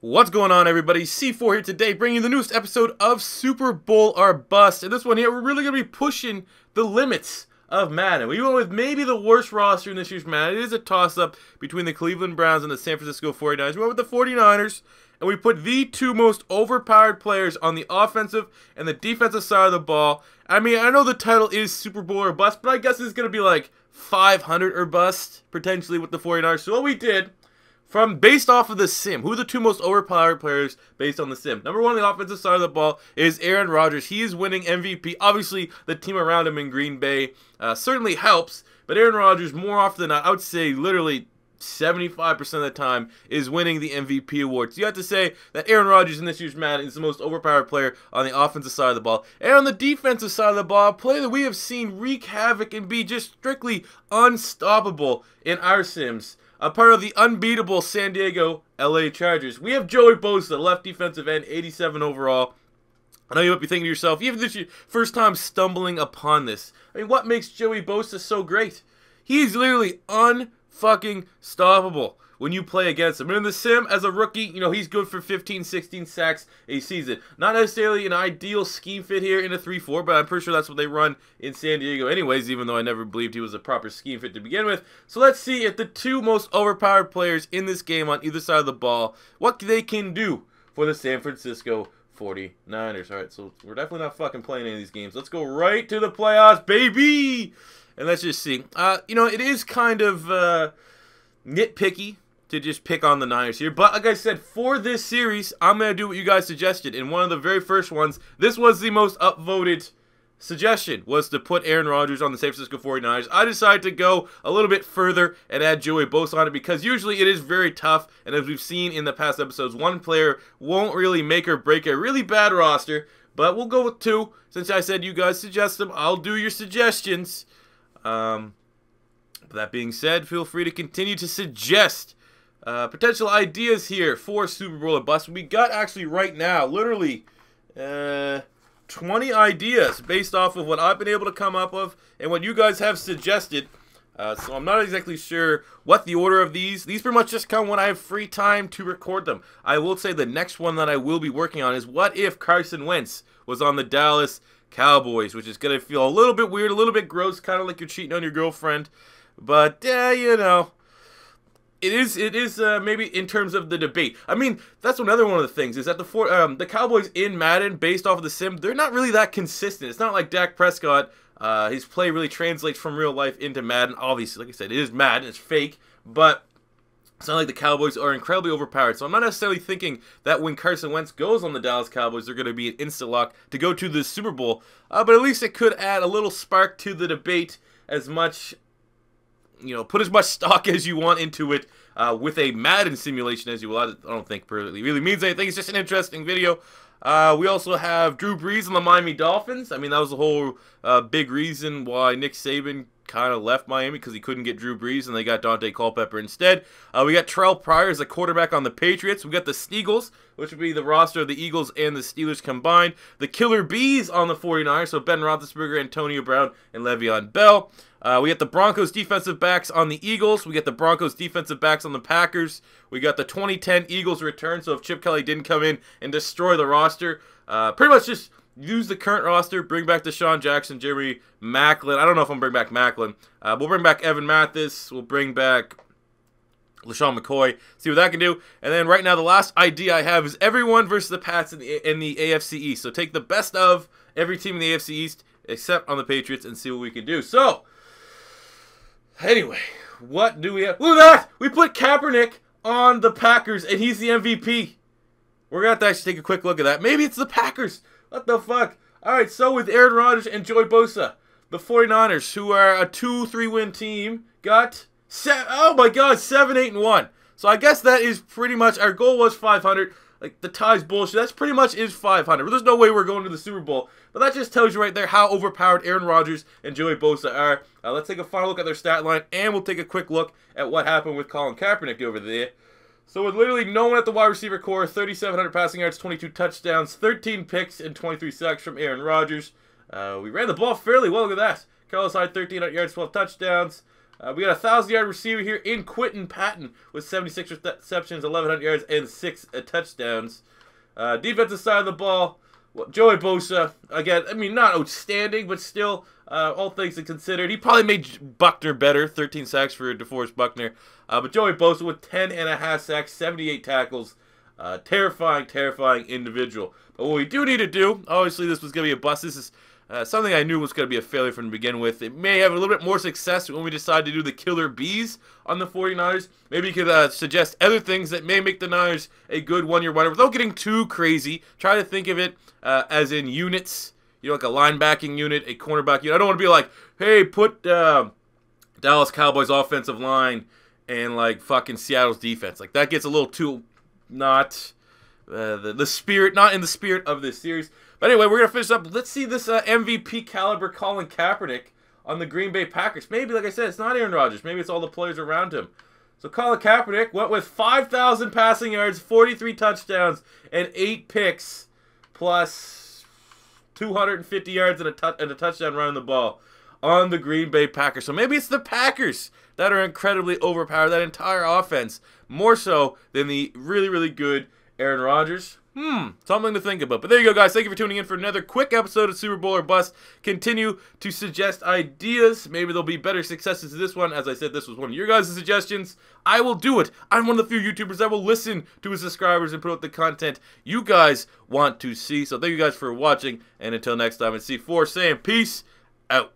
What's going on, everybody? C4 here today, bringing you the newest episode of Super Bowl or Bust. And this one here, we're really going to be pushing the limits of Madden. We went with maybe the worst roster in this year's Madden. It is a toss-up between the Cleveland Browns and the San Francisco 49ers. We went with the 49ers, and we put the two most overpowered players on the offensive and the defensive side of the ball. I mean, I know the title is Super Bowl or Bust, but I guess it's going to be like 500 or Bust, potentially, with the 49ers. So what we did, based off of the sim, who are the two most overpowered players based on the sim? Number one on the offensive side of the ball is Aaron Rodgers. He is winning MVP. Obviously, the team around him in Green Bay certainly helps, but Aaron Rodgers, more often than not, I would say literally 75% of the time, is winning the MVP award. So you have to say that Aaron Rodgers in this year's Madden is the most overpowered player on the offensive side of the ball. And on the defensive side of the ball, a player that we have seen wreak havoc and be just strictly unstoppable in our sims. A part of the unbeatable San Diego LA Chargers. We have Joey BOSA, left defensive end, 87 overall. I know you might be thinking to yourself, even this is your first time stumbling upon this. I mean, what makes Joey BOSA so great? He's literally unfucking stoppable when you play against him. And in the sim, as a rookie, you know, he's good for 15, 16 sacks a season. Not necessarily an ideal scheme fit here in a 3-4, but I'm pretty sure that's what they run in San Diego anyways, even though I never believed he was a proper scheme fit to begin with. So let's see if the two most overpowered players in this game on either side of the ball, what they can do for the San Francisco 49ers. Alright, so we're definitely not fucking playing any of these games. Let's go right to the playoffs, baby! And let's just see. You know, it is kind of nitpicky to just pick on the Niners here. But like I said, for this series, I'm going to do what you guys suggested. In one of the very first ones, this was the most upvoted suggestion, was to put Aaron Rodgers on the San Francisco 49ers. I decided to go a little bit further and add Joey BOSA on it because usually it is very tough. And as we've seen in the past episodes, one player won't really make or break a really bad roster. But we'll go with two. Since I said you guys suggest them, I'll do your suggestions. That being said, feel free to continue to suggest potential ideas here for Super Bowl or Bust. We got actually right now, literally 20 ideas based off of what I've been able to come up with and what you guys have suggested. So I'm not exactly sure what the order of these. These pretty much just come when I have free time to record them. I will say the next one that I will be working on is what if Carson Wentz was on the Dallas Cowboys, which is going to feel a little bit weird, a little bit gross, kind of like you're cheating on your girlfriend. But, yeah, you know, it is maybe in terms of the debate. I mean, that's another one of the things, is that the Cowboys in Madden, based off of the sim, they're not really that consistent. It's not like Dak Prescott, his play really translates from real life into Madden. Obviously, like I said, it is Madden, it's fake, but it's not like the Cowboys are incredibly overpowered. So I'm not necessarily thinking that when Carson Wentz goes on the Dallas Cowboys, they're going to be an instant lock to go to the Super Bowl. But at least it could add a little spark to the debate, as much, you know, put as much stock as you want into it with a Madden simulation as you will. I don't think it really means anything. It's just an interesting video. We also have Drew Brees on the Miami Dolphins. I mean, that was the whole big reason why Nick Saban kind of left Miami, because he couldn't get Drew Brees, and they got Dante Culpepper instead. We got Terrell Pryor as a quarterback on the Patriots. We got the Steagles, which would be the roster of the Eagles and the Steelers combined. The Killer Bees on the 49ers, so Ben Roethlisberger, Antonio Brown, and Le'Veon Bell. We got the Broncos defensive backs on the Eagles. We got the Broncos defensive backs on the Packers. We got the 2010 Eagles return, so if Chip Kelly didn't come in and destroy the roster, pretty much just use the current roster, bring back Deshaun Jackson, Jeremy Maclin. I don't know if I'm going to bring back Maclin. We'll bring back Evan Mathis. We'll bring back LaShawn McCoy. See what that can do. And then right now, the last idea I have is everyone versus the Pats in the AFC East. So take the best of every team in the AFC East, except on the Patriots, and see what we can do. So, anyway, what do we have? Look at that! We put Kaepernick on the Packers, and he's the MVP. We're going to have to actually take a quick look at that. Maybe it's the Packers. What the fuck? Alright, so with Aaron Rodgers and Joey BOSA, the 49ers, who are a 2-3 win team, got, oh my god, 7-8-1. So I guess that is pretty much, our goal was 500. Like, the tie's bullshit. That's pretty much is 500. There's no way we're going to the Super Bowl. But that just tells you right there how overpowered Aaron Rodgers and Joey BOSA are. Let's take a final look at their stat line, and we'll take a quick look at what happened with Colin Kaepernick over there. So with literally no one at the wide receiver core, 3,700 passing yards, 22 touchdowns, 13 picks, and 23 sacks from Aaron Rodgers. We ran the ball fairly well. Look at that. Carlos Hyde, 1,300 yards, 12 touchdowns. We got a 1,000-yard receiver here in Quentin Patton with 76 receptions, 1,100 yards, and 6 touchdowns. Defensive side of the ball, Joey BOSA, again, I mean, not outstanding, but still, all things considered, he probably made Buckner better, 13 sacks for DeForest Buckner. But Joey BOSA with 10.5 sacks, 78 tackles, terrifying, terrifying individual. But what we do need to do, obviously this was going to be a bust, this is something I knew was going to be a failure from the begin with. It may have a little bit more success when we decide to do the killer bees on the 49ers. Maybe you could suggest other things that may make the Niners a good one-year wonder without getting too crazy. Try to think of it as in units, you know, like a linebacking unit, a cornerback unit. I don't want to be like, hey, put Dallas Cowboys offensive line and like fucking Seattle's defense. Like that gets a little too not the spirit, not in the spirit of this series. But anyway, we're going to finish up. Let's see this MVP caliber Colin Kaepernick on the Green Bay Packers. Maybe, like I said, it's not Aaron Rodgers. Maybe it's all the players around him. So Colin Kaepernick went with 5,000 passing yards, 43 touchdowns, and 8 picks, plus 250 yards and a touchdown running the ball on the Green Bay Packers. So maybe it's the Packers that are incredibly overpowered, that entire offense, more so than the really, really good Aaron Rodgers. Something to think about. But there you go, guys. Thank you for tuning in for another quick episode of Super Bowl or Bust. Continue to suggest ideas. Maybe there'll be better successes to this one. As I said, this was one of your guys' suggestions. I will do it. I'm one of the few YouTubers that will listen to his subscribers and put out the content you guys want to see. So thank you guys for watching. And until next time, it's C4 saying peace out.